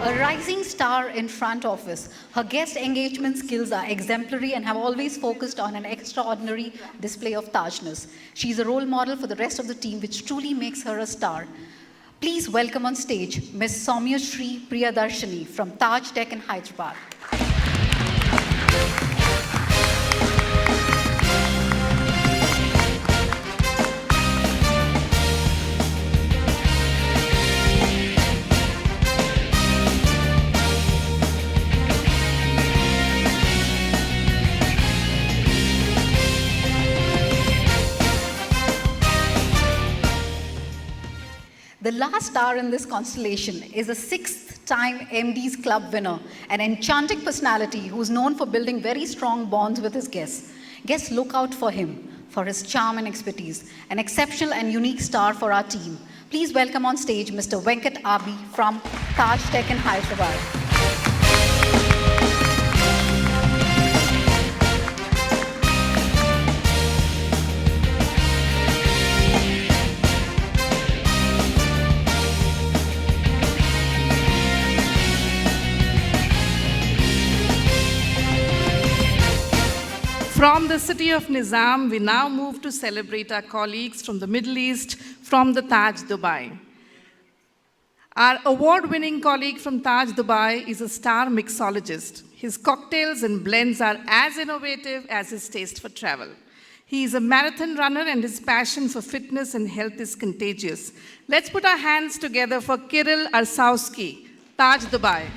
A rising star in front office, her guest engagement skills are exemplary and have always focused on an extraordinary display of Tajness. She's a role model for the rest of the team, which truly makes her a star. Please welcome on stage Ms. Soumya Shri Priyadarshini from Taj Tech in Hyderabad. The last star in this constellation is a sixth-time MD's Club winner, an enchanting personality who is known for building very strong bonds with his guests. Guests look out for him, for his charm and expertise, an exceptional and unique star for our team. Please welcome on stage Mr. Venkat Abi from Taj Tech in Hyderabad. From the city of Nizam, we now move to celebrate our colleagues from the Middle East from the Taj Dubai. Our award-winning colleague from Taj Dubai is a star mixologist. His cocktails and blends are as innovative as his taste for travel. He is a marathon runner and his passion for fitness and health is contagious. Let's put our hands together for Kirill Arsowski, Taj Dubai.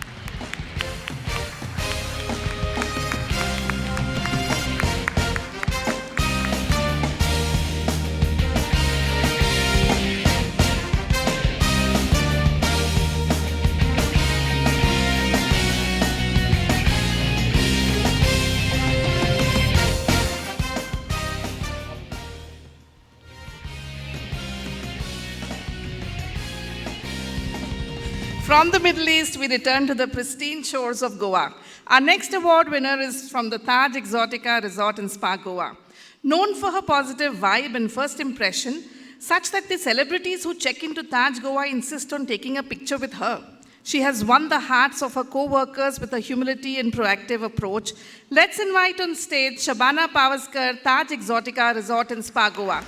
From the Middle East, we return to the pristine shores of Goa. Our next award winner is from the Taj Exotica Resort and Spa, Goa. Known for her positive vibe and first impression, such that the celebrities who check into Taj Goa insist on taking a picture with her. She has won the hearts of her co-workers with a humility and proactive approach. Let's invite on stage Shabana Pavaskar, Taj Exotica Resort and Spa, Goa.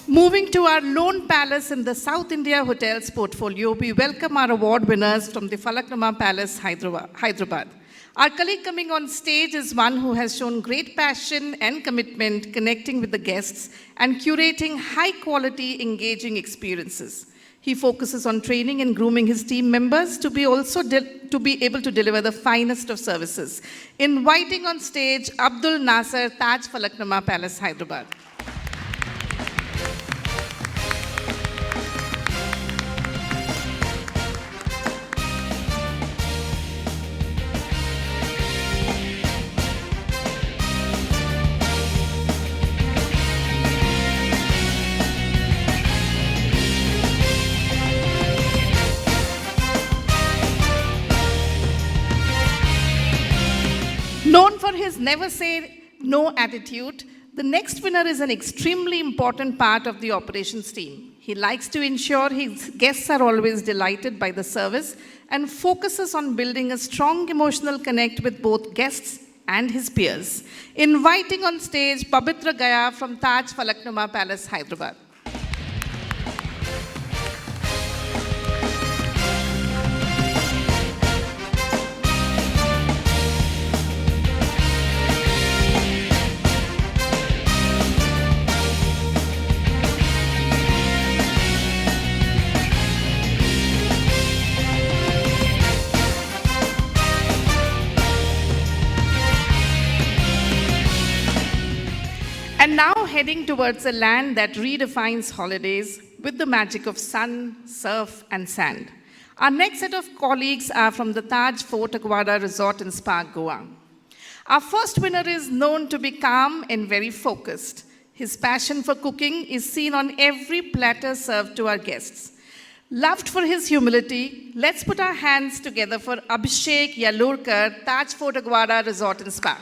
Moving to our lone palace in the South India Hotels portfolio, we welcome our award winners from the Falaknuma Palace, Hyderabad. Our colleague coming on stage is one who has shown great passion and commitment connecting with the guests and curating high-quality, engaging experiences. He focuses on training and grooming his team members to be able to deliver the finest of services. Inviting on stage Abdul Nasser, Taj Falaknuma Palace, Hyderabad. Known for his never say no attitude, the next winner is an extremely important part of the operations team. He likes to ensure his guests are always delighted by the service and focuses on building a strong emotional connect with both guests and his peers. Inviting on stage Pabitra Gaya from Taj Falaknuma Palace, Hyderabad. And now heading towards a land that redefines holidays with the magic of sun, surf, and sand. Our next set of colleagues are from the Taj Fort Aguada Resort and Spa, Goa. Our first winner is known to be calm and very focused. His passion for cooking is seen on every platter served to our guests. Loved for his humility, let's put our hands together for Abhishek Yalurkar, Taj Fort Aguada Resort and Spa.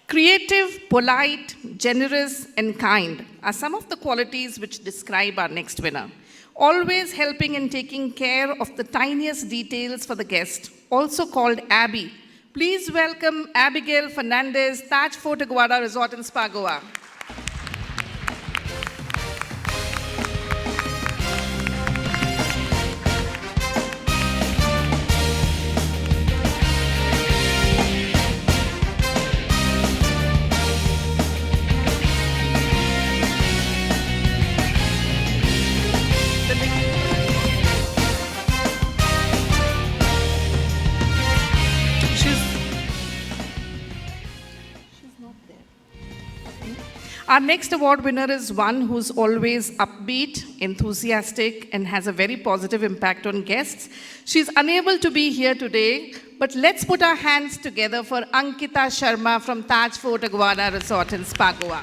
Creative, polite, generous, and kind are some of the qualities which describe our next winner. Always helping and taking care of the tiniest details for the guest, also called Abby. Please welcome Abigail Fernandez, Taj Fort Aguada Resort and Spa, Goa. Our next award winner is one who's always upbeat, enthusiastic, and has a very positive impact on guests. She's unable to be here today, but let's put our hands together for Ankita Sharma from Taj Fort Aguada Resort and Spa, Goa.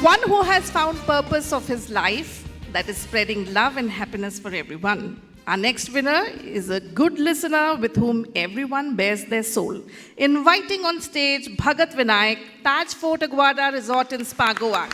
One who has found purpose of his life, that is spreading love and happiness for everyone. Our next winner is a good listener with whom everyone bears their soul. Inviting on stage Bhagat Vinayak, Taj Fort Aguada Resort and Spa, Goa.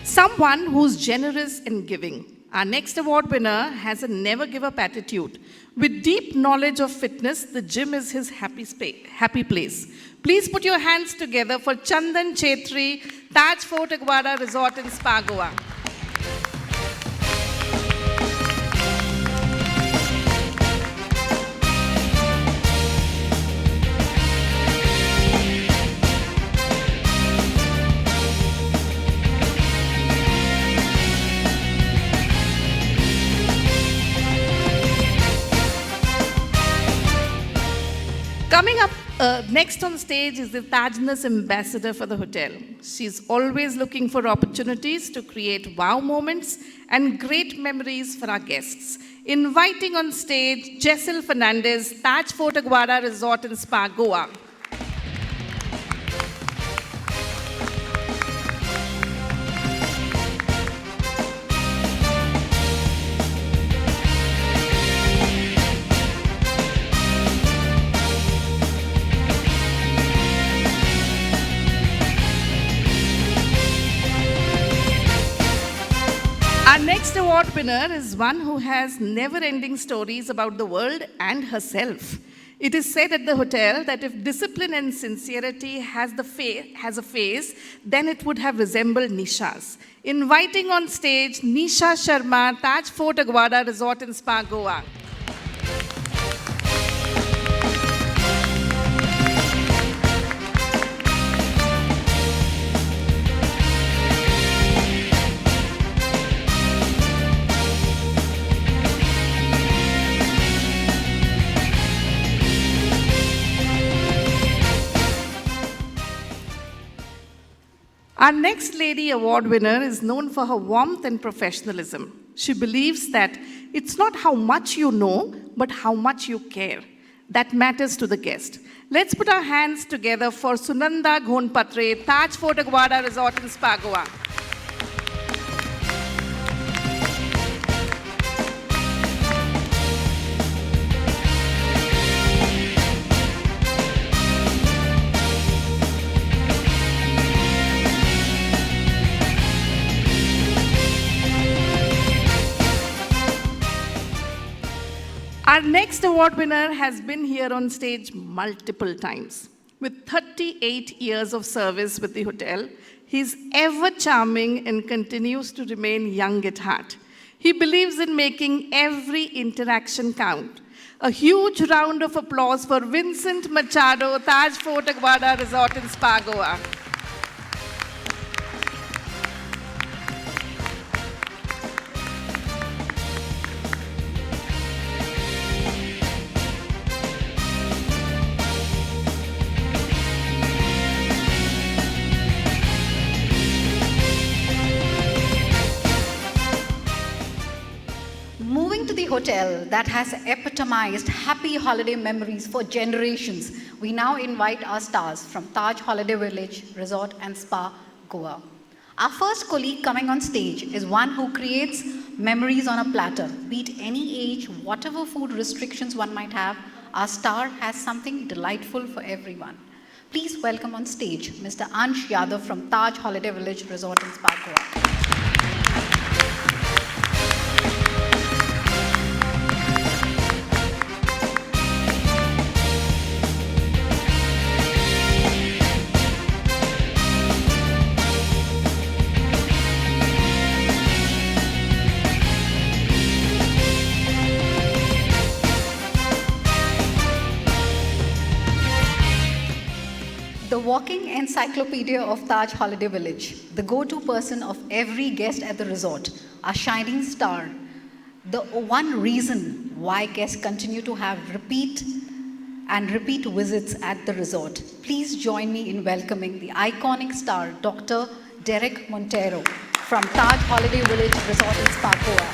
Someone who's generous and giving. Our next award winner has a never give up attitude. With deep knowledge of fitness, the gym is his happy place. Please put your hands together for Chandan Chetri, Taj Fort Aguada Resort and Spa, Goa. Coming up next on stage is the Tajness ambassador for the hotel. She's always looking for opportunities to create wow moments and great memories for our guests. Inviting on stage Jessel Fernandez, Taj Fort Aguada Resort and Spa, Goa. Our next award winner is one who has never-ending stories about the world and herself. It is said at the hotel that if discipline and sincerity has a face, then it would have resembled Nisha's. Inviting on stage Nisha Sharma, Taj Fort Aguada Resort and Spa, Goa. Our next lady award winner is known for her warmth and professionalism. She believes that it's not how much you know, but how much you care. That matters to the guest. Let's put our hands together for Sunanda Ghonpatre, Taj Fort Aguada Resort and Spa, Goa. Our next award winner has been here on stage multiple times. With 38 years of service with the hotel, he's ever charming and continues to remain young at heart. He believes in making every interaction count. A huge round of applause for Vincent Machado, Taj Fort Aguada Resort in Spa, Goa. Moving to the hotel that has epitomized happy holiday memories for generations, we now invite our stars from Taj Holiday Village Resort and Spa, Goa. Our first colleague coming on stage is one who creates memories on a platter. Be it any age, whatever food restrictions one might have, our star has something delightful for everyone. Please welcome on stage Mr. Ansh Yadav from Taj Holiday Village Resort and Spa, Goa. The walking encyclopedia of Taj Holiday Village, the go-to person of every guest at the resort, a shining star, the one reason why guests continue to have repeat visits at the resort. Please join me in welcoming the iconic star, Dr. Derek Montero from Taj Holiday Village Resort and Spa, Goa.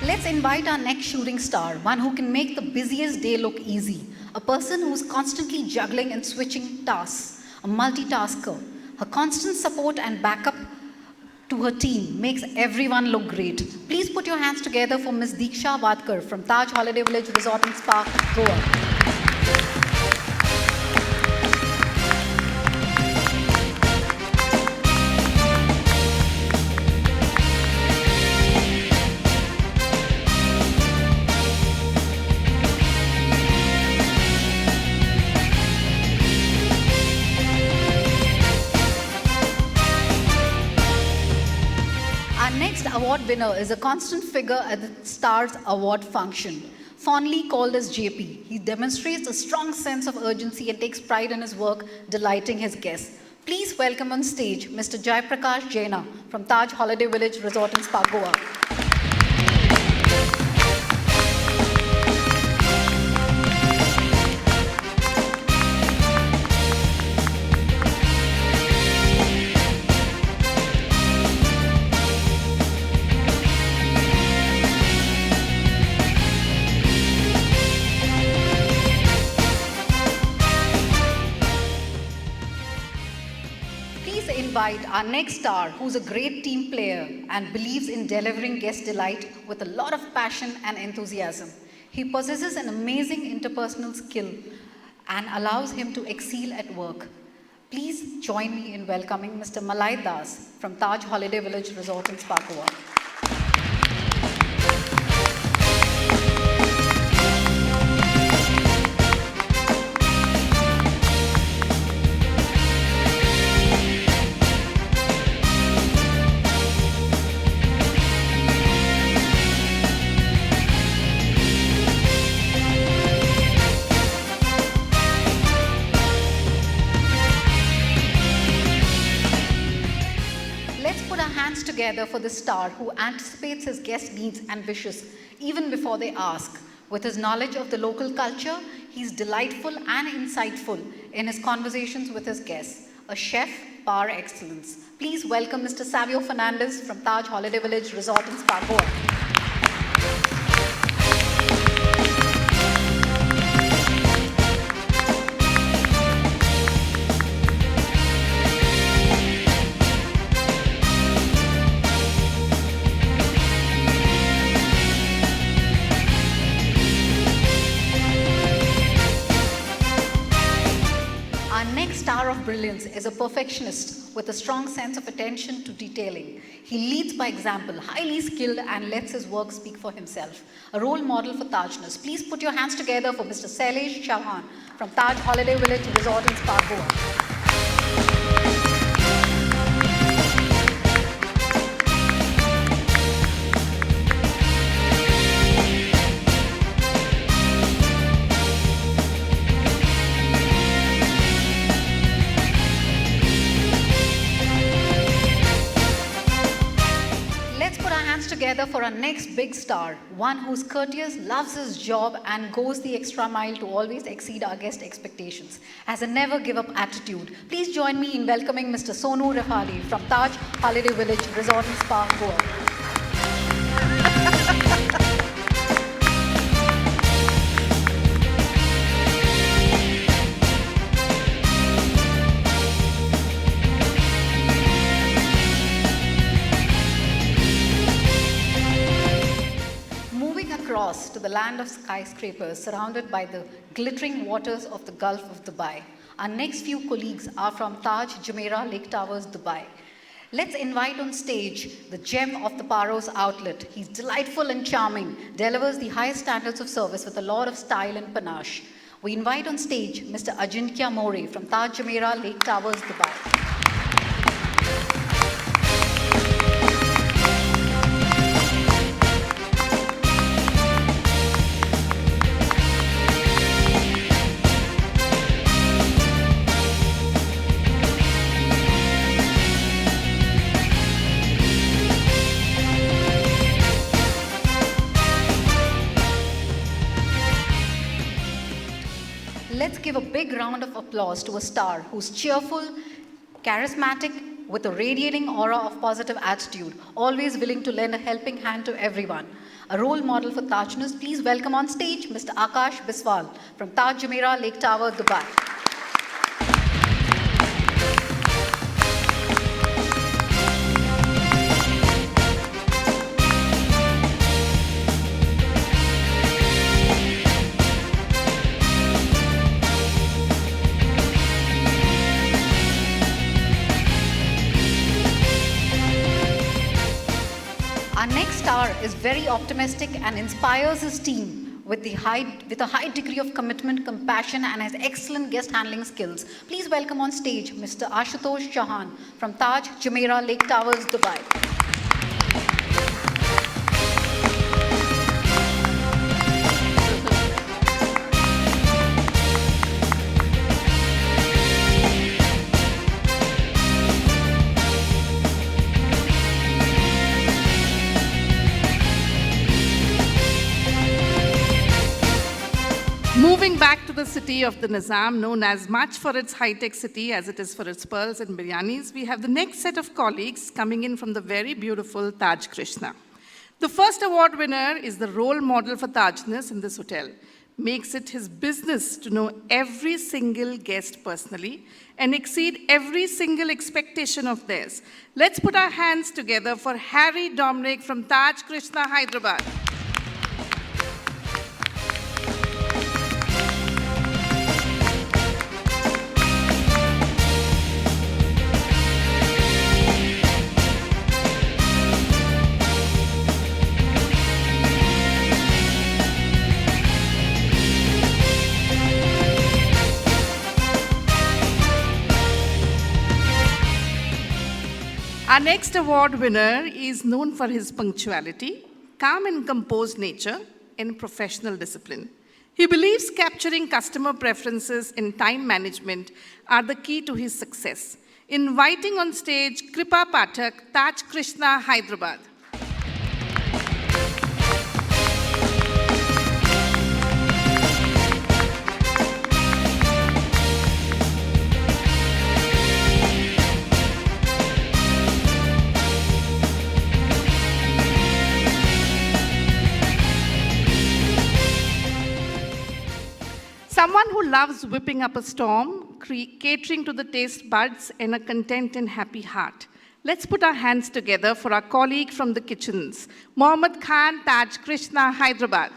Let's invite our next shooting star, one who can make the busiest day look easy, a person who's constantly juggling and switching tasks, a multitasker. Her constant support and backup to her team makes everyone look great. Please put your hands together for Ms. Deeksha Vadkar from Taj Holiday Village Resort and Spa, Goa. Our next award winner is a constant figure at the Stars Award function. Fondly called as JP, he demonstrates a strong sense of urgency and takes pride in his work, delighting his guests. Please welcome on stage Mr. Jaiprakash Jaina from Taj Holiday Village Resort and Spa, Goa. Please invite our next star, who's a great team player and believes in delivering guest delight with a lot of passion and enthusiasm. He possesses an amazing interpersonal skill and allows him to excel at work. Please join me in welcoming Mr. Malai Das from Taj Holiday Village Resort and Spa, Goa. Let's put our hands together for the star who anticipates his guest needs and wishes even before they ask. With his knowledge of the local culture, he's delightful and insightful in his conversations with his guests. A chef par excellence. Please welcome Mr. Savio Fernandez from Taj Holiday Village Resort and Spa, Goa. star of brilliance is a perfectionist with a strong sense of attention to detailing. He leads by example, highly skilled, and lets his work speak for himself. A role model for Tajness. Please put your hands together for Mr. Sailesh Chauhan from Taj Holiday Village Resort and Spa, Goa. Together for our next big star, one who's courteous, loves his job, and goes the extra mile to always exceed our guest expectations. Has a never give up attitude. Please join me in welcoming Mr. Sonu Rafali from Taj Holiday Village Resort and Spa, Goa. To the land of skyscrapers surrounded by the glittering waters of the Gulf of Dubai. Our next few colleagues are from Taj Jumeirah Lake Towers, Dubai. Let's invite on stage the gem of the Paros outlet. He's delightful and charming, delivers the highest standards of service with a lot of style and panache. We invite on stage Mr. Ajinkya More from Taj Jumeirah Lake Towers, Dubai. Let's give a big round of applause to a star who's cheerful, charismatic, with a radiating aura of positive attitude, always willing to lend a helping hand to everyone. A role model for Tajness, please welcome on stage Mr. Akash Biswal from Taj Jumeirah Lake Tower, Dubai. Star is very optimistic and inspires his team with a high degree of commitment, compassion, and has excellent guest handling skills. Please welcome on stage Mr. Ashutosh Chauhan from Taj Jumeirah Lake Towers, Dubai. Moving back to the city of the Nizam, known as much for its high-tech city as it is for its pearls and biryanis, we have the next set of colleagues coming in from the very beautiful Taj Krishna. The first award winner is the role model for Tajness in this hotel. Makes it his business to know every single guest personally and exceed every single expectation of theirs. Let's put our hands together for Harry Dominic from Taj Krishna, Hyderabad. Our next award winner is known for his punctuality, calm and composed nature, and professional discipline. He believes capturing customer preferences and time management are the key to his success. Inviting on stage Kripa Pathak, Taj Krishna, Hyderabad. Someone who loves whipping up a storm, catering to the taste buds, and a content and happy heart. Let's put our hands together for our colleague from the kitchens, Mohammad Khan, Taj Krishna, Hyderabad.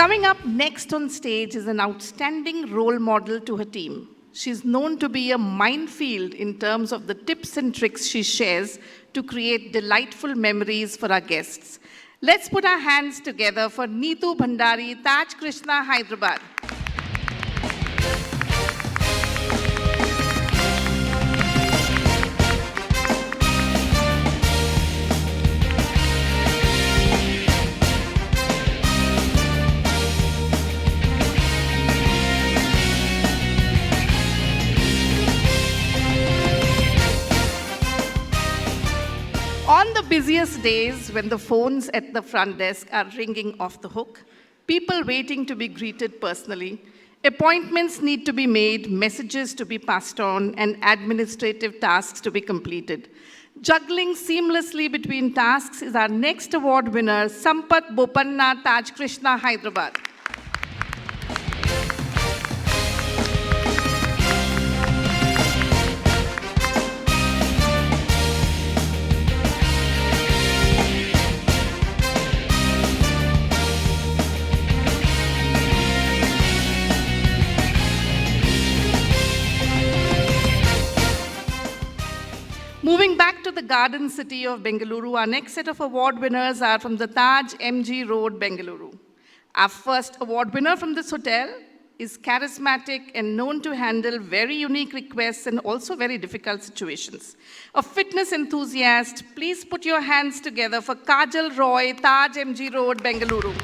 Coming up next on stage is an outstanding role model to her team. She's known to be a minefield in terms of the tips and tricks she shares to create delightful memories for our guests. Let's put our hands together for Neetu Bhandari, Taj Krishna, Hyderabad. On the busiest days when the phones at the front desk are ringing off the hook, people waiting to be greeted personally, appointments need to be made, messages to be passed on, and administrative tasks to be completed. Juggling seamlessly between tasks is our next award winner, Sampath Bopanna, Taj Krishna, Hyderabad. Moving back to the garden city of Bengaluru, our next set of award winners are from the Taj MG Road, Bengaluru. Our first award winner from this hotel is charismatic and known to handle very unique requests and also very difficult situations. A fitness enthusiast, please put your hands together for Kajal Roy, Taj MG Road, Bengaluru.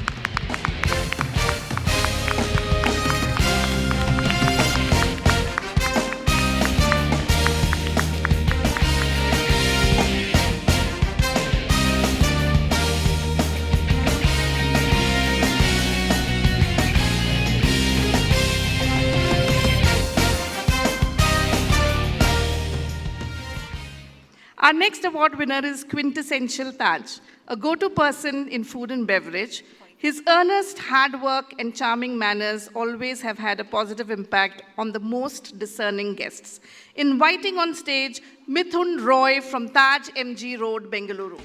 Our next award winner is Quintessential Taj, a go-to person in food and beverage. His earnest hard work and charming manners always have had a positive impact on the most discerning guests. Inviting on stage Mithun Roy from Taj MG Road, Bengaluru.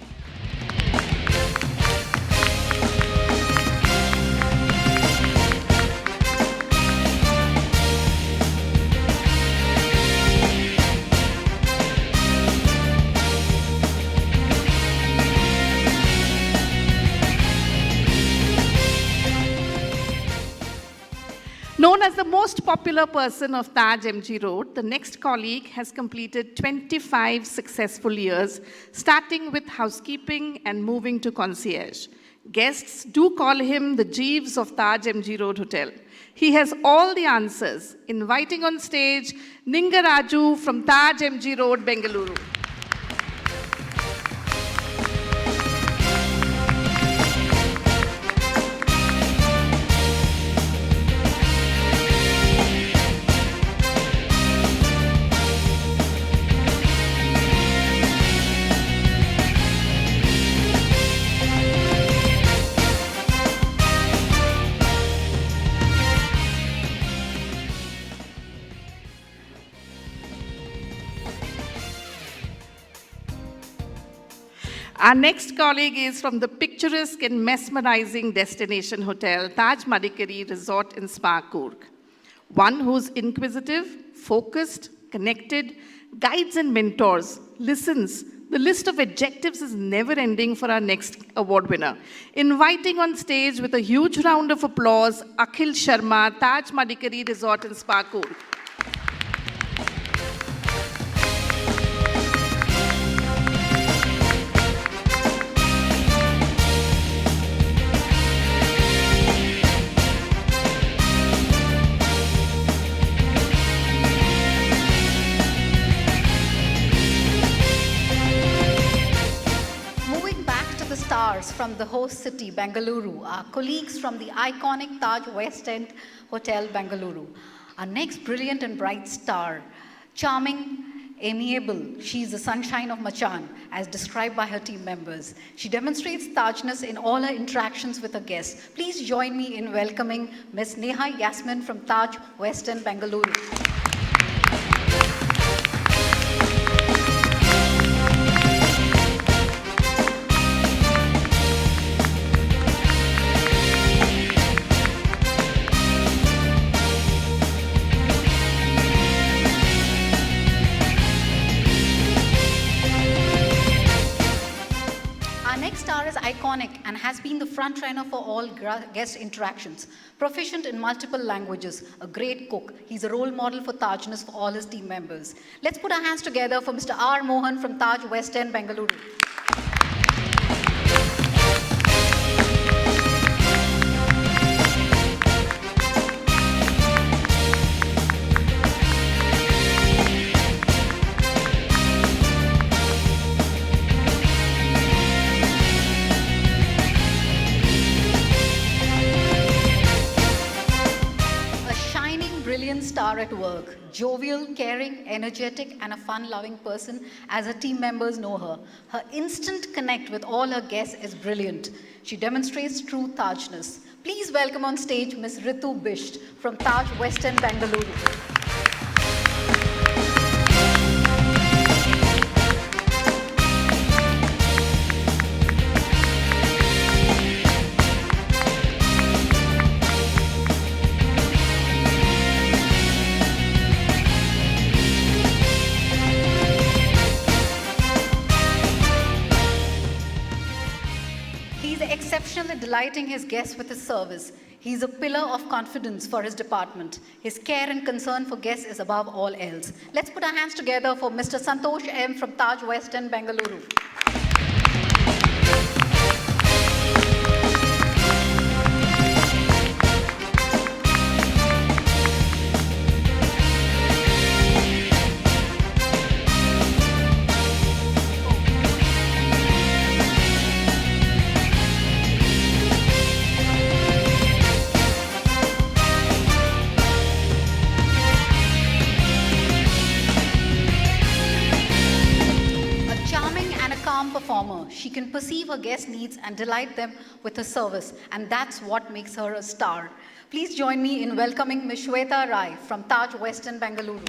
Known as the most popular person of Taj MG Road, the next colleague has completed 25 successful years, starting with housekeeping and moving to concierge. Guests do call him the Jeeves of Taj MG Road Hotel. He has all the answers. Inviting on stage Ningaraju from Taj MG Road, Bengaluru. Our next colleague is from the picturesque and mesmerizing destination hotel, Taj Madikeri Resort and Spa, Coorg. One who's inquisitive, focused, connected, guides and mentors, listens. The list of adjectives is never ending for our next award winner. Inviting on stage with a huge round of applause, Akhil Sharma, Taj Madikeri Resort and Spa, Coorg. From the host city, Bengaluru, our colleagues from the iconic Taj West End Hotel, Bengaluru. Our next brilliant and bright star, charming, amiable, she's the sunshine of Machan, as described by her team members. She demonstrates Tajness in all her interactions with her guests. Please join me in welcoming Ms. Neha Yasmin from Taj West End, Bengaluru. Our next star is iconic and has been the front runner for all guest interactions. Proficient in multiple languages, a great cook. He's a role model for Tajness for all his team members. Let's put our hands together for Mr. R. Mohan from Taj West End, Bengaluru. Brilliant star at work, jovial, caring, energetic, and a fun-loving person, as her team members know her. Her instant connect with all her guests is brilliant. She demonstrates true Tajness. Please welcome on stage Ms. Ritu Bisht from Taj West End, Bengaluru. Exceptionally delighting his guests with his service. He is a pillar of confidence for his department. His care and concern for guests is above all else. Let's put our hands together for Mr. Santosh M. from Taj West End, Bengaluru. Performer. She can perceive her guest needs and delight them with her service, and that's what makes her a star. Please join me in welcoming Ms. Shweta Rai from Taj West End, Bengaluru.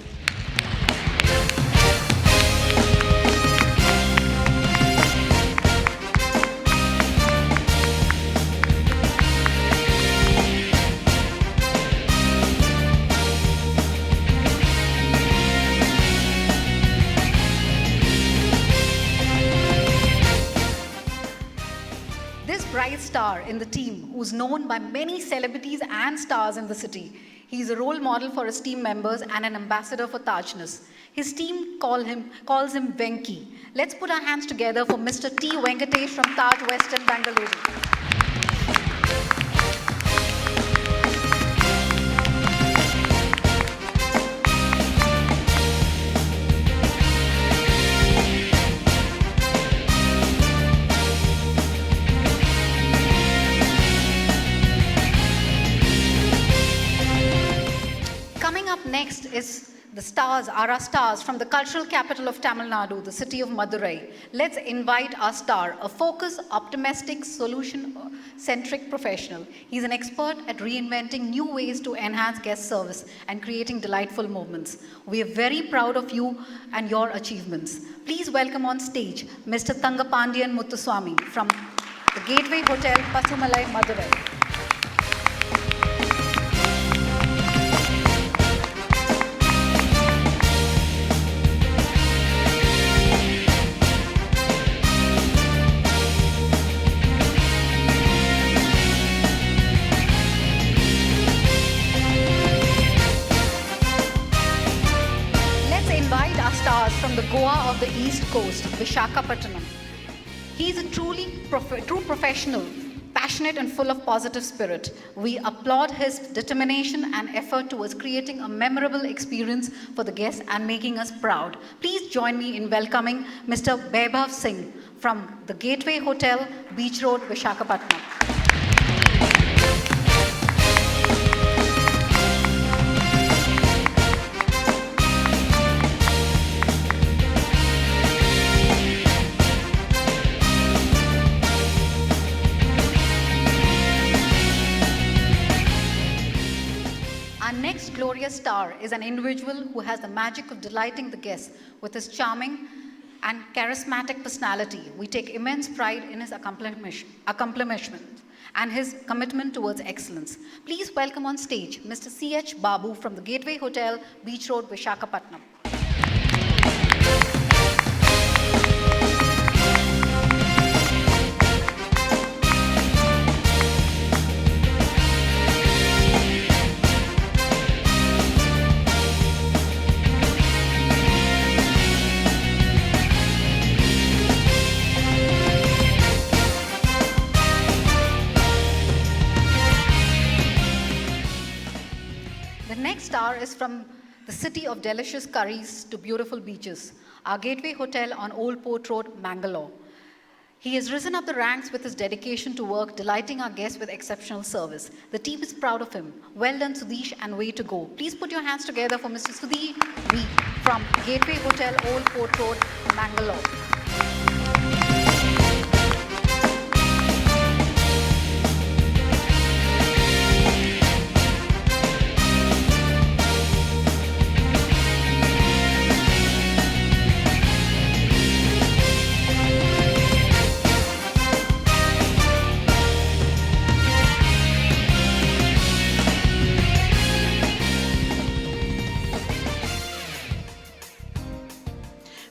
Bright star in the team, who's known by many celebrities and stars in the city. He's a role model for his team members and an ambassador for Tajness. His team calls him Venki. Let's put our hands together for Mr. T. Venkatesh from Taj West End, Bengaluru. Next is the stars, our stars from the cultural capital of Tamil Nadu, the city of Madurai. Let's invite our star, a focused, optimistic, solution-centric professional. He's an expert at reinventing new ways to enhance guest service and creating delightful moments. We are very proud of you and your achievements. Please welcome on stage Mr. Thangapandian Muthuswamy from the Gateway Hotel, Pasumalai, Madurai. From the Goa of the East Coast, Vishakhapatnam. He is a true professional, passionate and full of positive spirit. We applaud his determination and effort towards creating a memorable experience for the guests and making us proud. Please join me in welcoming Mr. Vaibhav Singh from the Gateway Hotel, Beach Road, Vishakhapatnam. Our next glorious star is an individual who has the magic of delighting the guests with his charming and charismatic personality. We take immense pride in his accomplishment and his commitment towards excellence. Please welcome on stage Mr. C.H. Babu from the Gateway Hotel, Beach Road, Vishakhapatnam. star is from the city of delicious curries to beautiful beaches, our Gateway Hotel on Old Port Road, Mangalore. He has risen up the ranks with his dedication to work, delighting our guests with exceptional service. The team is proud of him. Well done, Sudesh, and way to go. Please put your hands together for Mr. Sudesh V from Gateway Hotel, Old Port Road, Mangalore.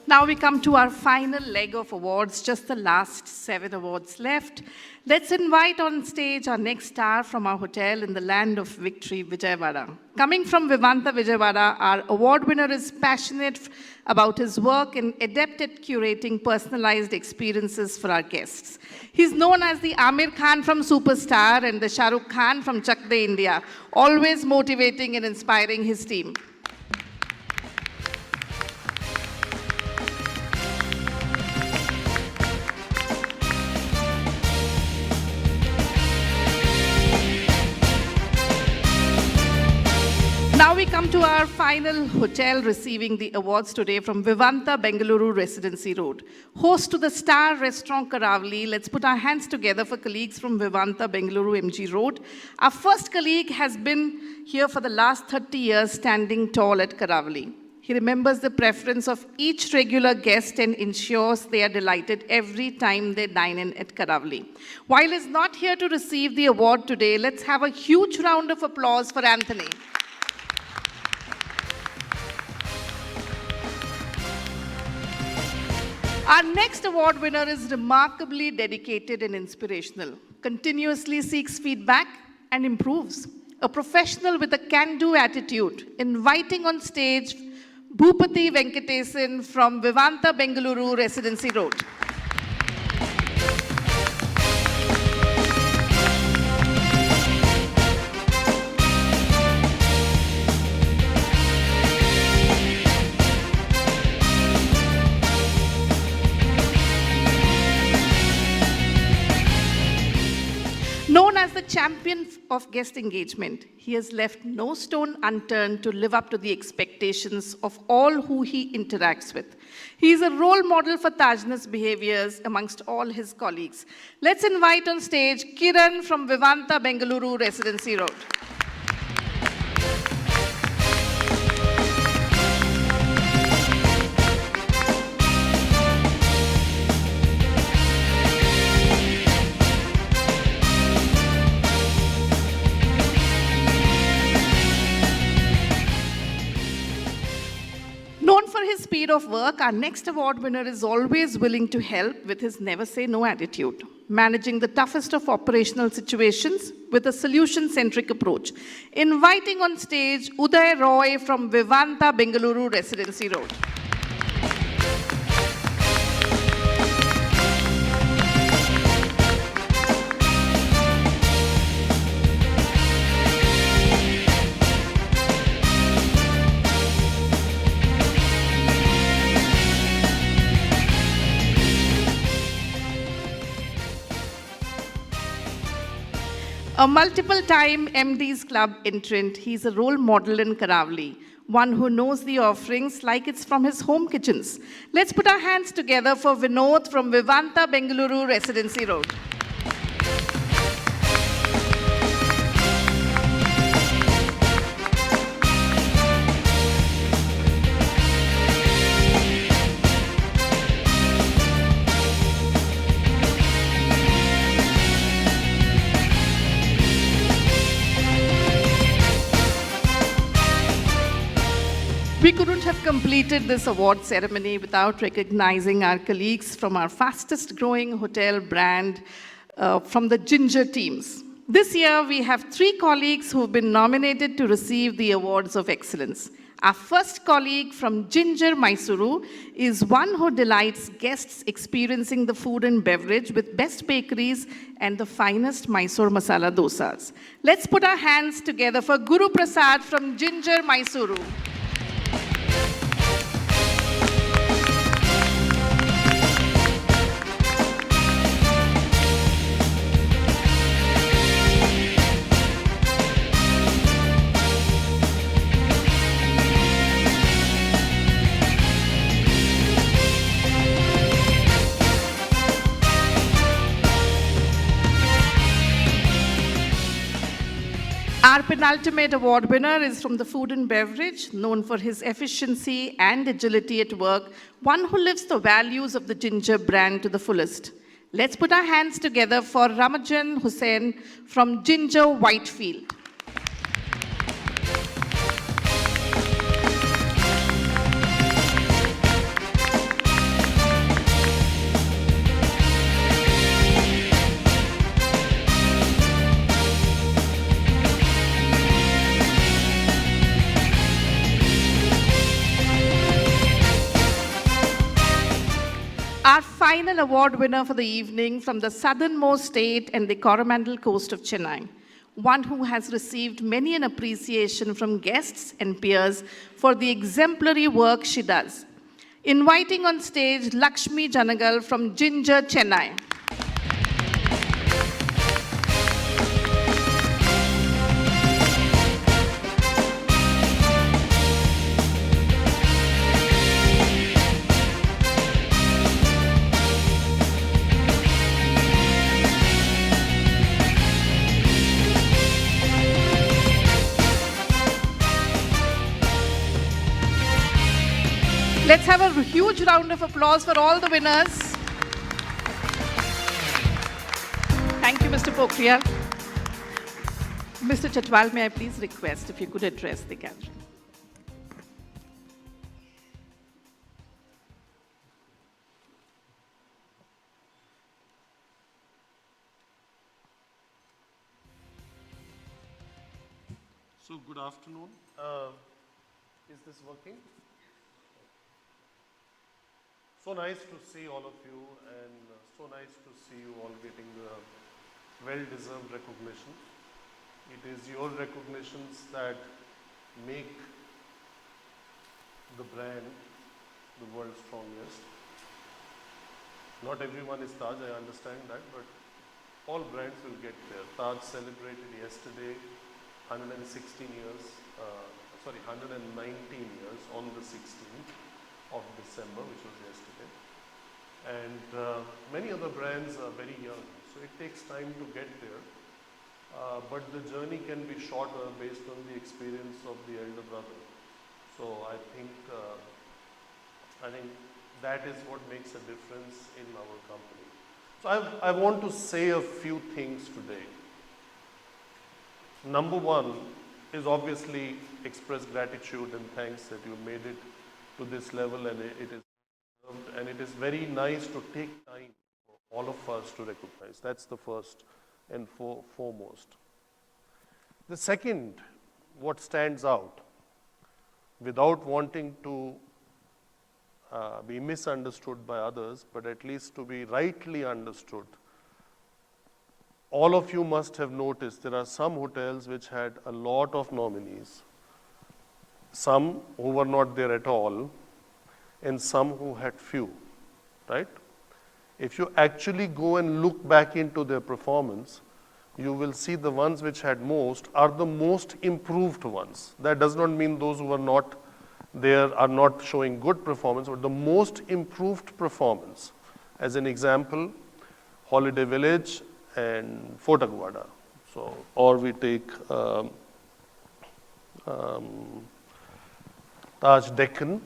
Now we come to our final leg of awards, just the last 7 awards left. Let's invite on stage our next star from our hotel in the land of victory, Vijayawada. Coming from Vivanta, Vijayawada, our award winner is passionate about his work and adept at curating personalized experiences for our guests. He's known as the Amir Khan from Superstar and the Shah Rukh Khan from Chak De India, always motivating and inspiring his team. Now we come to our final hotel receiving the awards today from Vivanta Bengaluru Residency Road. Host to the Star Restaurant Karavali, let's put our hands together for colleagues from Vivanta Bengaluru MG Road. Our first colleague has been here for the last 30 years, standing tall at Karavali. He remembers the preference of each regular guest and ensures they are delighted every time they dine in at Karavali. While he's not here to receive the award today, let's have a huge round of applause for Anthony. Our next award winner is remarkably dedicated and inspirational, continuously seeks feedback and improves. A professional with a can-do attitude, inviting on stage Bhupati Venkatesan from Vivanta Bengaluru Residency Road. Known as the champion of guest engagement, he has left no stone unturned to live up to the expectations of all who he interacts with. He is a role model for Tajness behaviors amongst all his colleagues. Let's invite on stage Kiran from Vivanta Bengaluru Residency Road. Known for his speed of work, our next award winner is always willing to help with his never say no attitude, managing the toughest of operational situations with a solution-centric approach. Inviting on stage Uday Roy from Vivanta Bengaluru Residency Road. A multiple-time MD's Club entrant, he's a role model in Karavali, one who knows the offerings like it's from his home kitchens. Let's put our hands together for Vinod from Vivanta Bengaluru Residency Road. We couldn't have completed this award ceremony without recognizing our colleagues from our fastest growing hotel brand from the Ginger teams. This year, we have 3 colleagues who have been nominated to receive the awards of excellence. Our first colleague from Ginger, Mysuru is one who delights guests experiencing the food and beverage with best bakeries and the finest Mysore masala dosas. Let's put our hands together for Guru Prasad from Ginger, Mysuru. Our penultimate award winner is from the food and beverage, known for his efficiency and agility at work, one who lives the values of the Ginger brand to the fullest. Let's put our hands together for Ramajan Hussain from Ginger, Whitefield. Our final award winner for the evening from the southernmost state and the Coromandel coast of Chennai, one who has received many an appreciation from guests and peers for the exemplary work she does. Inviting on stage Lakshmi Janagal from Ginger, Chennai. Let's have a huge round of applause for all the winners. Thank you, Mr. Pokhriyal. Mr. Chatwal, may I please request if you could address the gathering. So, good afternoon. Is this working? So nice to see all of you, and so nice to see you all getting the well-deserved recognition. It is your recognitions that make the brand the world's strongest. Not everyone is Taj, I understand that, but all brands will get there. Taj celebrated yesterday 119 years on the 16th of December, which was yesterday. And many other brands are very young, so it takes time to get there. But the journey can be shorter based on the experience of the elder brother. So I think that is what makes a difference in our company. So I want to say a few things today. Number one is obviously express gratitude and thanks that you made it to this level, and it is very nice to take time for all of us to recognize. That's the first and foremost. The second, what stands out, without wanting to be misunderstood by others, but at least to be rightly understood, all of you must have noticed there are some hotels which had a lot of nominees, some who were not there at all, and some who had few, right? If you actually go and look back into their performance, you will see the ones which had most are the most improved ones. That does not mean those who are not there are not showing good performance, but the most improved performance. As an example, Holiday Village and Fort Aguada. So, or we take Taj Deccan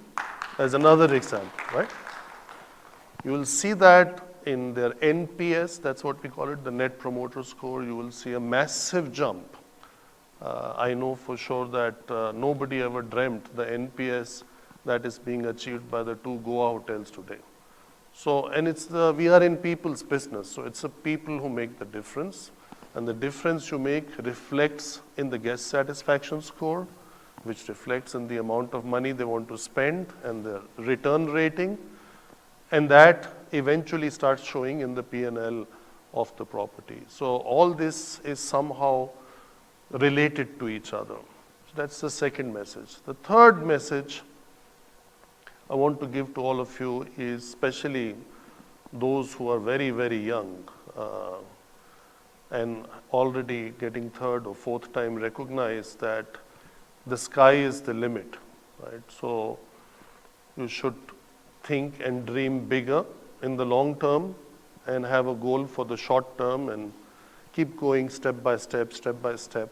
as another example, right? You will see that in their NPS, that's what we call it, the Net Promoter Score, you will see a massive jump. I know for sure that nobody ever dreamt the NPS that is being achieved by the two Goa hotels today. So, and we are in people's business, so it's the people who make the difference, and the difference you make reflects in the guest satisfaction score, which reflects in the amount of money they want to spend and their return rating, and that eventually starts showing in the P&L of the property. So all this is somehow related to each other. So that's the second message. The third message I want to give to all of you is especially those who are very, very young and already getting third or fourth time recognize that the sky is the limit, right? So you should think and dream bigger in the long term and have a goal for the short term and keep going step by step, step by step.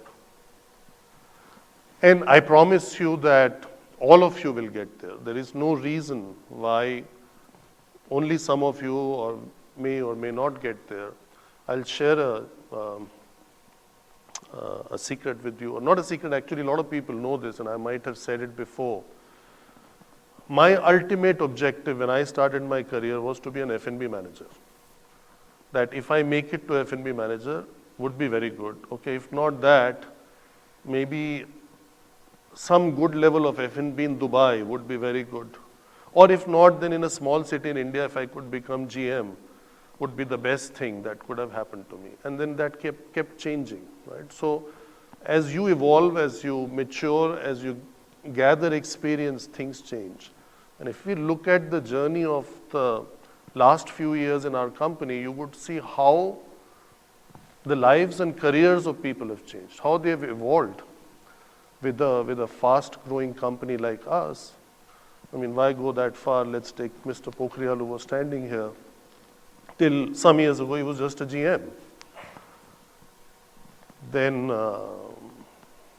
And I promise you that all of you will get there. There is no reason why only some of you or may not get there. I'll share a secret with you, or not a secret, actually a lot of people know this and I might have said it before. My ultimate objective when I started my career was to be an F&B manager. That if I make it to F&B manager would be very good. Okay, if not that, maybe some good level of F&B in Dubai would be very good. Or if not, then in a small city in India, if I could become GM, would be the best thing that could have happened to me. And then that kept changing, right? So as you evolve, as you mature, as you gather experience, things change. And if we look at the journey of the last few years in our company, you would see how the lives and careers of people have changed, how they have evolved with a fast-growing company like us. I mean, why go that far? Let's take Mr. Pokhriyal, who was standing here. Till some years ago, he was just a GM. Then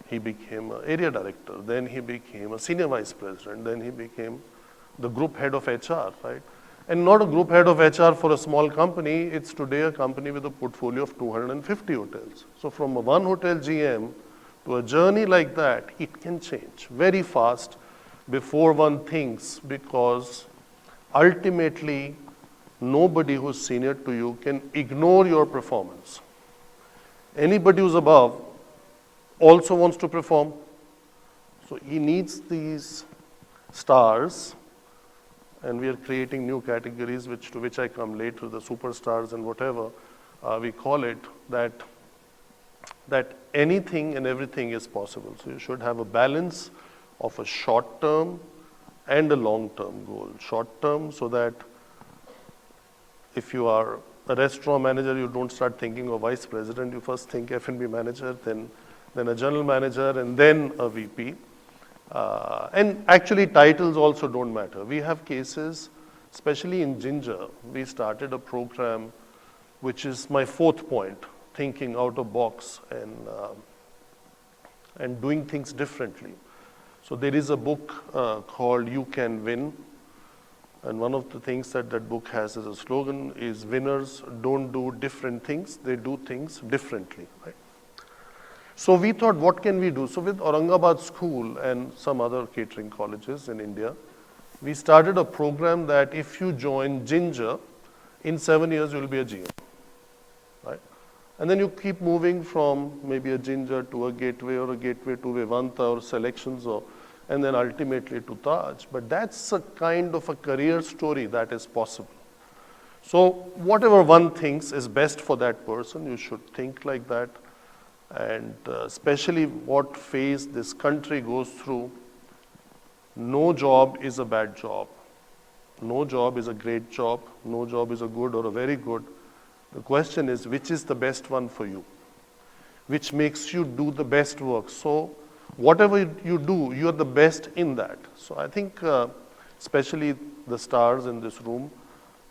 he became an area director. Then he became a senior vice president. Then he became the group head of HR, right? And not a group head of HR for a small company. It's today a company with a portfolio of 250 hotels. So from a one hotel GM to a journey like that, it can change very fast before one thinks, because ultimately nobody who's senior to you can ignore your performance. Anybody who's above also wants to perform. So he needs these stars, and we are creating new categories to which I come later, the superstars and whatever we call it, that anything and everything is possible. So you should have a balance of a short term and a long term goal. Short term so that if you are a restaurant manager, you don't start thinking of vice president. You first think F&B manager, then a general manager, and then a VP. And actually titles also don't matter. We have cases, especially in Ginger, we started a program which is my fourth point, thinking out of box and doing things differently. So there is a book called You Can Win. And one of the things that book has as a slogan is winners don't do different things, they do things differently, right? So we thought, what can we do? So with Aurangabad School and some other catering colleges in India, we started a program that if you join Ginger, in 7 years you'll be a GM, right? And then you keep moving from maybe a Ginger to a Gateway, or a Gateway to Vivanta or Selections, and then ultimately to Taj. But that's a kind of a career story that is possible. So whatever one thinks is best for that person, you should think like that. And especially what phase this country goes through, no job is a bad job. No job is a great job. No job is a good or a very good. The question is, which is the best one for you? Which makes you do the best work? So whatever you do, you are the best in that. So I think, especially the stars in this room,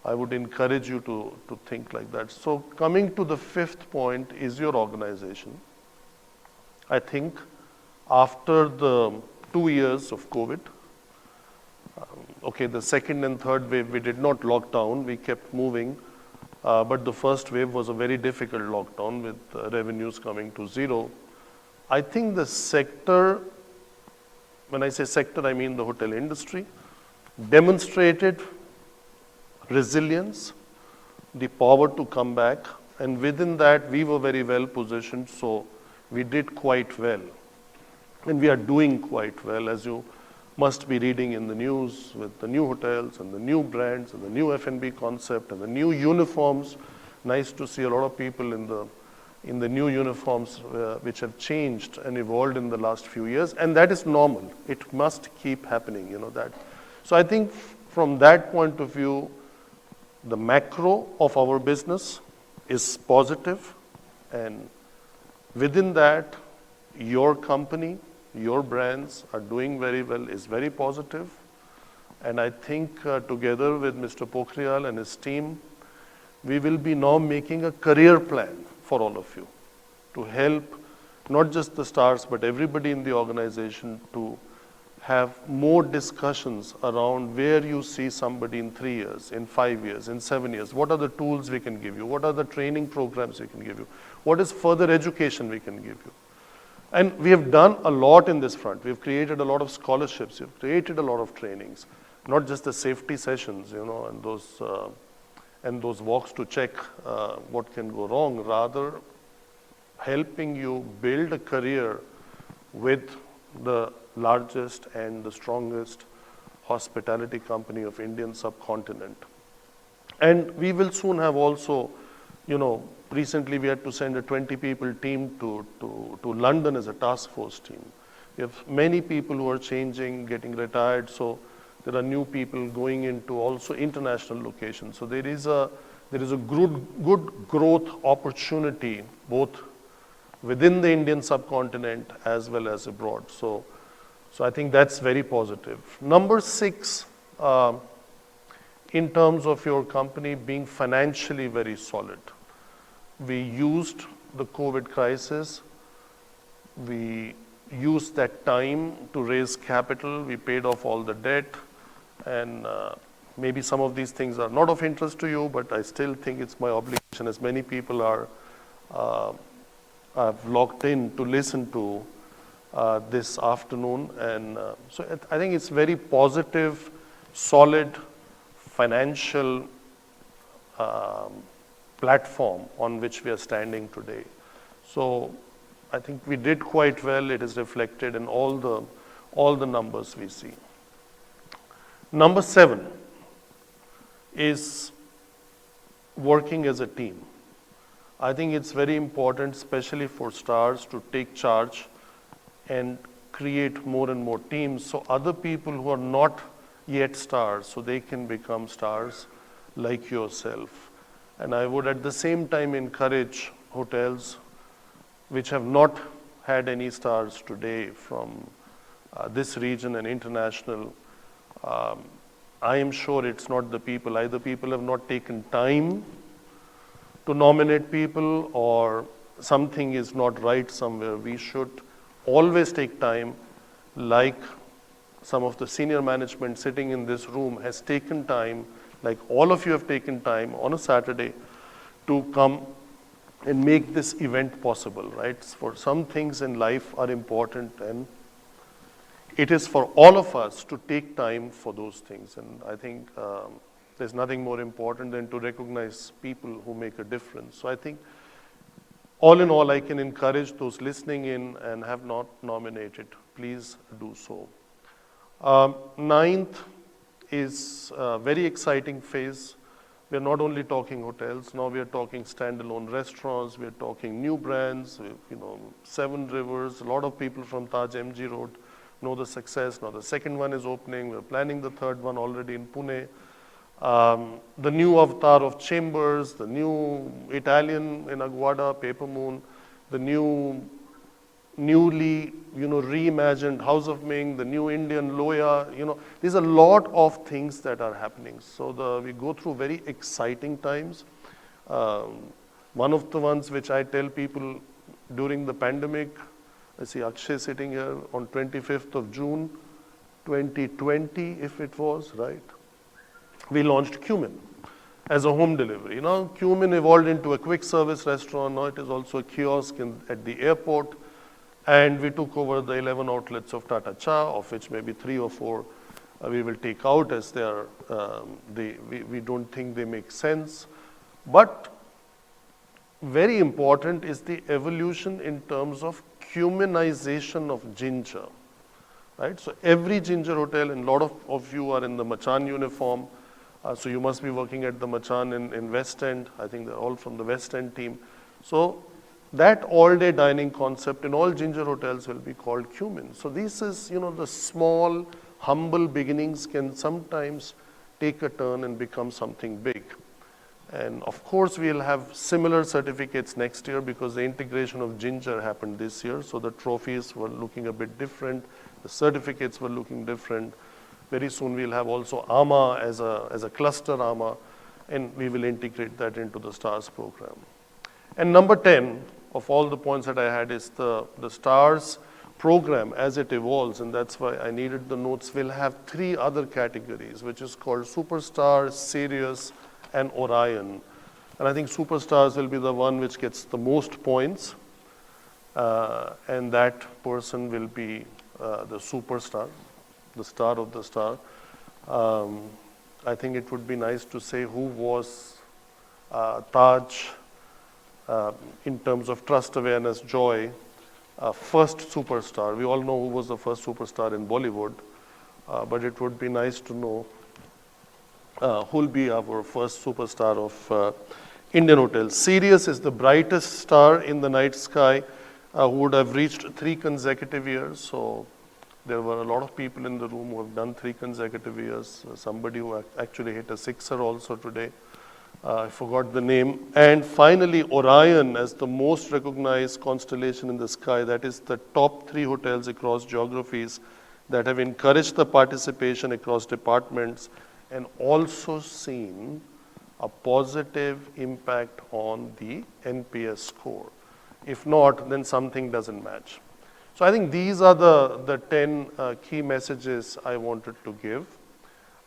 I would encourage you to think like that. So coming to the fifth point is your organization. I think after the 2 years of COVID, okay, the second and third wave, we did not lock down, we kept moving. But the first wave was a very difficult lockdown with revenues coming to zero. I think the sector, when I say sector, I mean the hotel industry, demonstrated resilience, the power to come back, and within that we were very well positioned, so we did quite well. And we are doing quite well, as you must be reading in the news, with the new hotels and the new brands and the new F&B concept and the new uniforms. Nice to see a lot of people in the new uniforms which have changed and evolved in the last few years, and that is normal. It must keep happening, that. So I think from that point of view, the macro of our business is positive, and within that, your company, your brands are doing very well, is very positive. And I think together with Mr. Pokhriyal and his team, we will be now making a career plan for all of you to help not just the stars, but everybody in the organization to have more discussions around where you see somebody in 3 years, in 5 years, in 7 years. What are the tools we can give you? What are the training programs we can give you? What is further education we can give you? And we have done a lot in this front. We've created a lot of scholarships. We've created a lot of trainings, not just the safety sessions, and those walks to check what can go wrong, rather helping you build a career with the largest and the strongest hospitality company of Indian subcontinent. And we will soon have also, recently we had to send a 20 people team to London as a task force team. We have many people who are changing, getting retired, so there are new people going into also international locations. So there is a good growth opportunity both within the Indian subcontinent as well as abroad. So I think that's very positive. Number 6, in terms of your company being financially very solid. We used the COVID crisis. We used that time to raise capital. We paid off all the debt. And maybe some of these things are not of interest to you, but I still think it's my obligation, as many people are I've logged in to listen to this afternoon. And so I think it's very positive, solid, financial platform on which we are standing today. So I think we did quite well. It is reflected in all the numbers we see. Number 7 is working as a team. I think it's very important, especially for stars, to take charge and create more and more teams so other people who are not yet stars, so they can become stars like yourself. And I would at the same time encourage hotels which have not had any stars today from this region and international. I am sure it's not the people. Either people have not taken time to nominate people, or something is not right somewhere. We should always take time, like some of the senior management sitting in this room has taken time, like all of you have taken time on a Saturday to come and make this event possible, right? For some things in life are important, and it is for all of us to take time for those things. And I think there's nothing more important than to recognize people who make a difference. So I think all in all, I can encourage those listening in and have not nominated, please do so. 9th is a very exciting phase. We are not only talking hotels, now we are talking standalone restaurants, we are talking new brands, Seven Rivers. A lot of people from Taj MG Road know the success. Now the second one is opening. We're planning the third one already in Pune. The new avatar of Chambers, the new Italian in Aguada, Paper Moon, the newly reimagined House of Ming, the new Indian Loya. There's a lot of things that are happening. So we go through very exciting times. One of the ones which I tell people during the pandemic, I see Akshay sitting here, on 25th of June, 2020, if it was, right? We launched Cumin as a home delivery. Cumin evolved into a quick service restaurant. Now it is also a kiosk at the airport. And we took over the 11 outlets of Tata Cha, of which maybe 3 or 4 we will take out as they are, we don't think they make sense. But very important is the evolution in terms of humanization of Ginger, right? So every Ginger hotel, and a lot of you are in the Machan uniform, so you must be working at the Machan in West End. I think they're all from the West End team. So that all-day dining concept in all Ginger hotels will be called Cumin. So this is, the small, humble beginnings can sometimes take a turn and become something big. And of course, we'll have similar certificates next year because the integration of Ginger happened this year. So the trophies were looking a bit different. The certificates were looking different. Very soon we'll have also AMA as a cluster AMA, and we will integrate that into the STARS program. And number 10 of all the points that I had is the STARS program as it evolves, and that's why I needed the notes, will have 3 other categories, which is called Superstars, Sirius, and Orion. And I think Superstars will be the one which gets the most points, and that person will be the superstar, the star of the star. I think it would be nice to say who was Taj in terms of trust, awareness, joy, first superstar. We all know who was the first superstar in Bollywood, but it would be nice to know who will be our first superstar of Indian hotels. Sirius is the brightest star in the night sky, who would have reached 3 consecutive years. So there were a lot of people in the room who have done 3 consecutive years. Somebody who actually hit a 6er also today. I forgot the name. And finally, Orion as the most recognized constellation in the sky. That is the top 3 hotels across geographies that have encouraged the participation across departments and also seen a positive impact on the NPS score. If not, then something doesn't match. So I think these are the 10 key messages I wanted to give.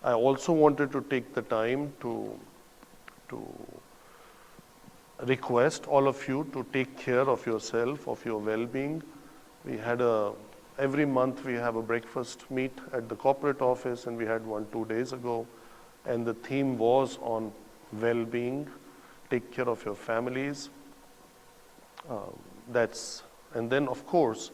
I also wanted to take the time to request all of you to take care of yourself, of your well-being. We had every month we have a breakfast meet at the corporate office, and we had one 2 days ago, and the theme was on well-being. Take care of your families. And then of course,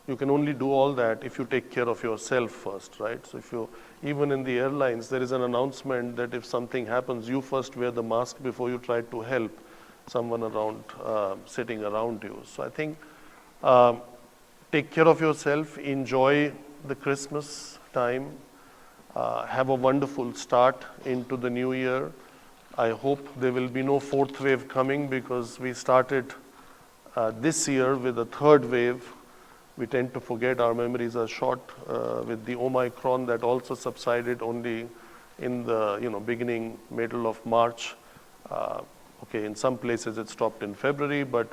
you can only do all that if you take care of yourself first, right? So even in the airlines, there is an announcement that if something happens, you first wear the mask before you try to help someone around, sitting around you. So I think take care of yourself, enjoy the Christmas time, have a wonderful start into the new year. I hope there will be no 4th wave coming, because we started this year with a 3rd wave. We tend to forget, our memories are short, with the Omicron that also subsided only in the beginning, middle of March. Okay, in some places it stopped in February, but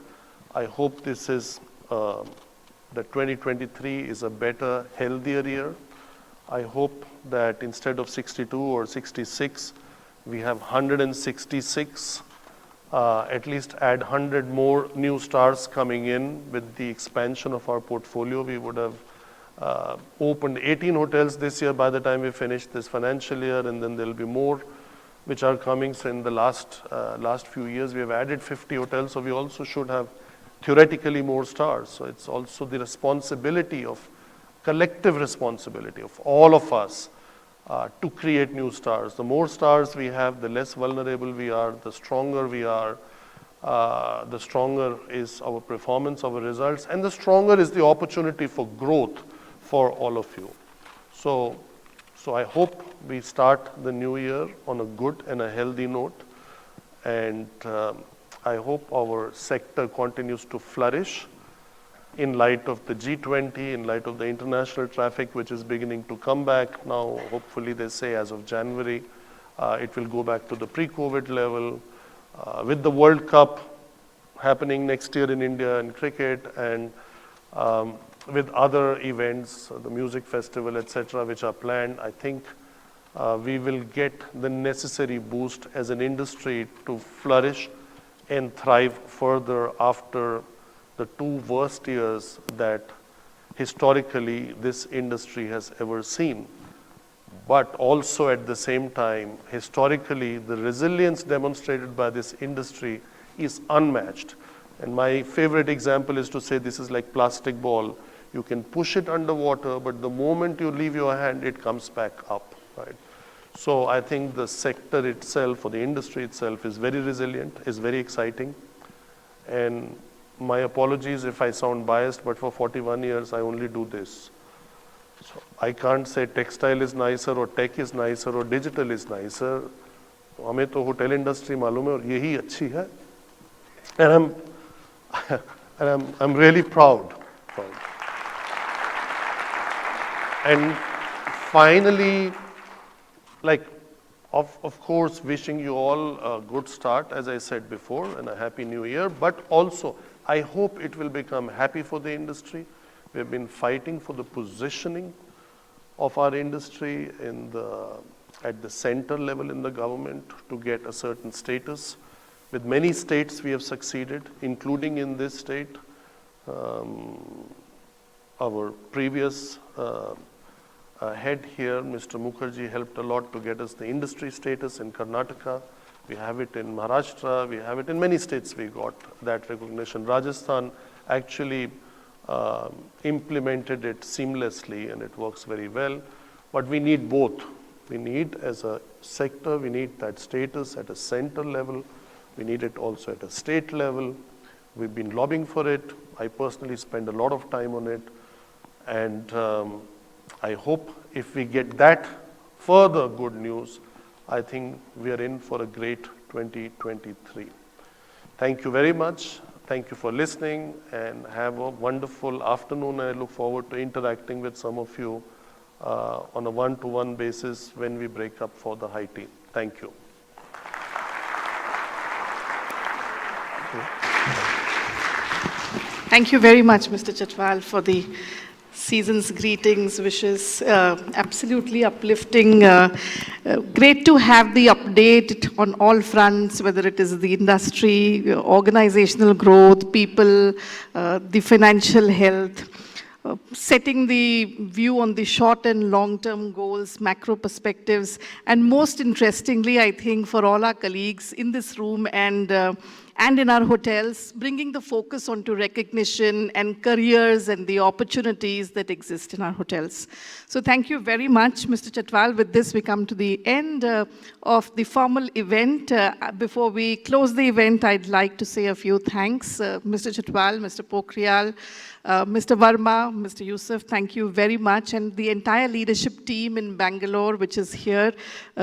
I hope this is, that 2023 is a better, healthier year. I hope that instead of 62 or 66, we have 166. At least add 100 more new stars coming in with the expansion of our portfolio. We would have opened 18 hotels this year by the time we finish this financial year, and then there'll be more which are coming. So in the last few years, we have added 50 hotels, so we also should have theoretically more stars. So it's also the responsibility of, collective responsibility of all of us to create new stars. The more stars we have, the less vulnerable we are, the stronger we are, the stronger is our performance, our results, and the stronger is the opportunity for growth for all of you. So I hope we start the new year on a good and a healthy note, and I hope our sector continues to flourish in light of the G20, in light of the international traffic which is beginning to come back now. Hopefully they say as of January, it will go back to the pre-COVID level. With the World Cup happening next year in India in cricket, and with other events, the music festival, etc., which are planned, I think we will get the necessary boost as an industry to flourish and thrive further after the 2 worst years that historically this industry has ever seen. But also at the same time, historically, the resilience demonstrated by this industry is unmatched. And my favorite example is to say this is like plastic ball. You can push it underwater, but the moment you leave your hand, it comes back up, right? So I think the sector itself or the industry itself is very resilient, is very exciting. And my apologies if I sound biased, but for 41 years, I only do this. So I can't say textile is nicer or tech is nicer or digital is nicer. हमें तो hotel industry मालूम है और यही अच्छी है. And I'm really proud. And finally, like, of course, wishing you all a good start, as I said before, and a happy new year. But also, I hope it will become happy for the industry. We have been fighting for the positioning of our industry at the center level in the government to get a certain status. With many states, we have succeeded, including in this state. Our previous head here, Mr. Mukherjee, helped a lot to get us the industry status in Karnataka. We have it in Maharashtra. We have it in many states. We got that recognition. Rajasthan actually implemented it seamlessly, and it works very well. But we need both. We need, as a sector, we need that status at a center level. We need it also at a state level. We've been lobbying for it. I personally spend a lot of time on it. And I hope if we get that further good news, I think we are in for a great 2023. Thank you very much. Thank you for listening, and have a wonderful afternoon. I look forward to interacting with some of you on a one-to-one basis when we break up for the high tea. Thank you. Thank you very much, Mr. Chatwal, for the season's greetings, wishes, absolutely uplifting. Great to have the update on all fronts, whether it is the industry, organizational growth, people, the financial health. Setting the view on the short and long-term goals, macro perspectives, and most interestingly, I think for all our colleagues in this room and in our hotels, bringing the focus onto recognition and careers and the opportunities that exist in our hotels. So thank you very much, Mr. Chatwal. With this, we come to the end of the formal event. Before we close the event, I'd like to say a few thanks. Mr. Chatwal, Mr. Pokhriyal, Mr. Verma, Mr. Yusuf, thank you very much. And the entire leadership team in Bangalore, which is here,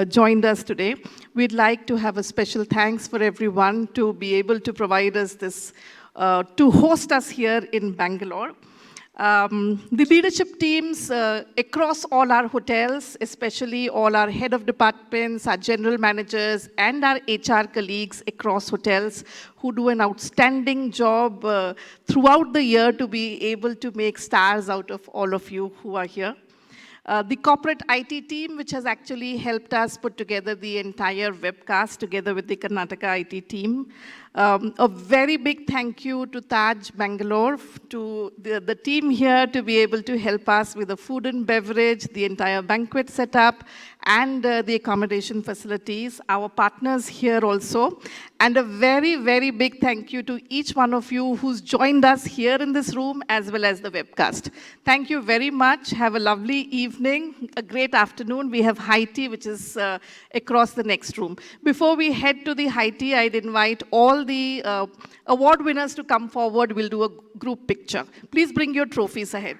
joined us today. We'd like to have a special thanks for everyone to be able to provide us this, to host us here in Bangalore. The leadership teams across all our hotels, especially all our head of departments, our general managers, and our HR colleagues across hotels who do an outstanding job throughout the year to be able to make stars out of all of you who are here. The corporate IT team, which has actually helped us put together the entire webcast together with the Karnataka IT team. A very big thank you to Taj Bangalore, to the team here to be able to help us with the food and beverage, the entire banquet setup, and the accommodation facilities, our partners here also. And a very, very big thank you to each one of you who's joined us here in this room as well as the webcast. Thank you very much. Have a lovely evening, a great afternoon. We have high tea, which is across the next room. Before we head to the high tea, I'd invite all the award winners to come forward. We'll do a group picture. Please bring your trophies ahead.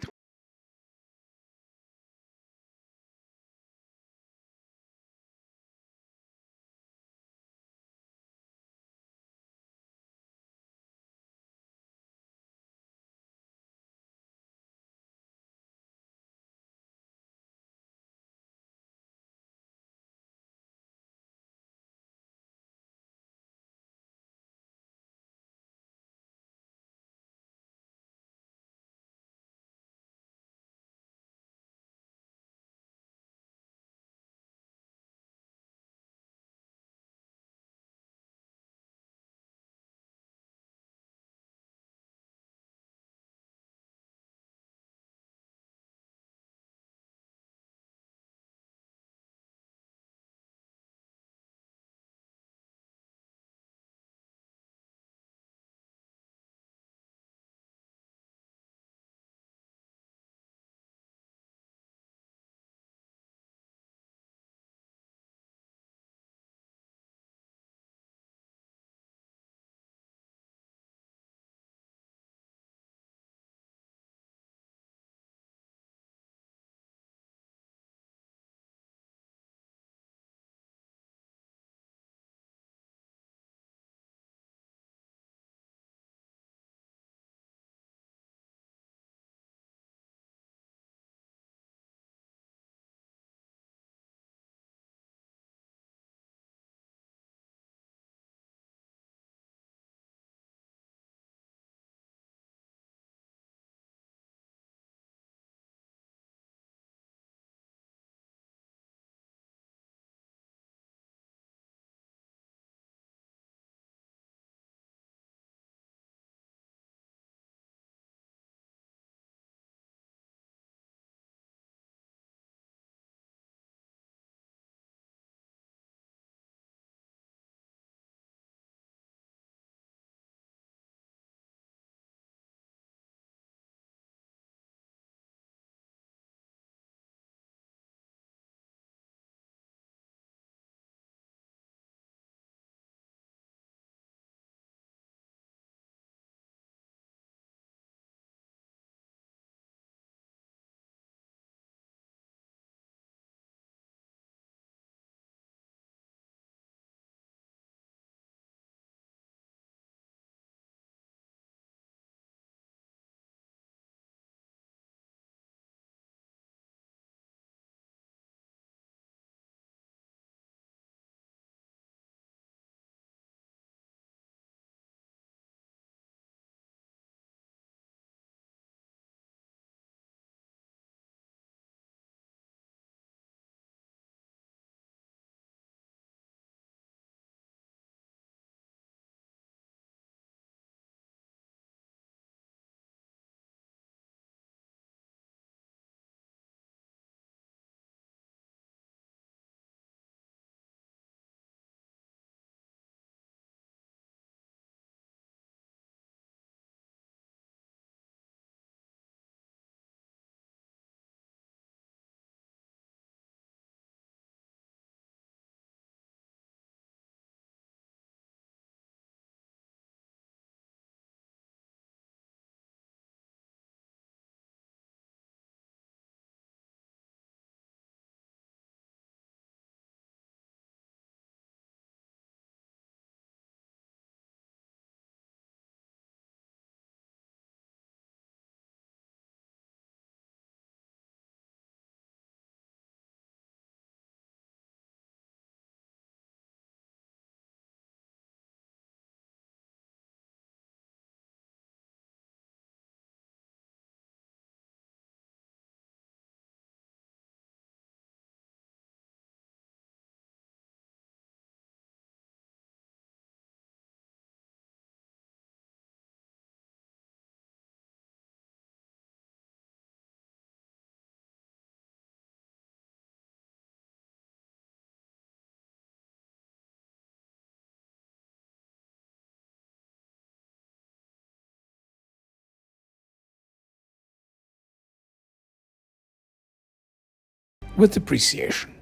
with appreciation.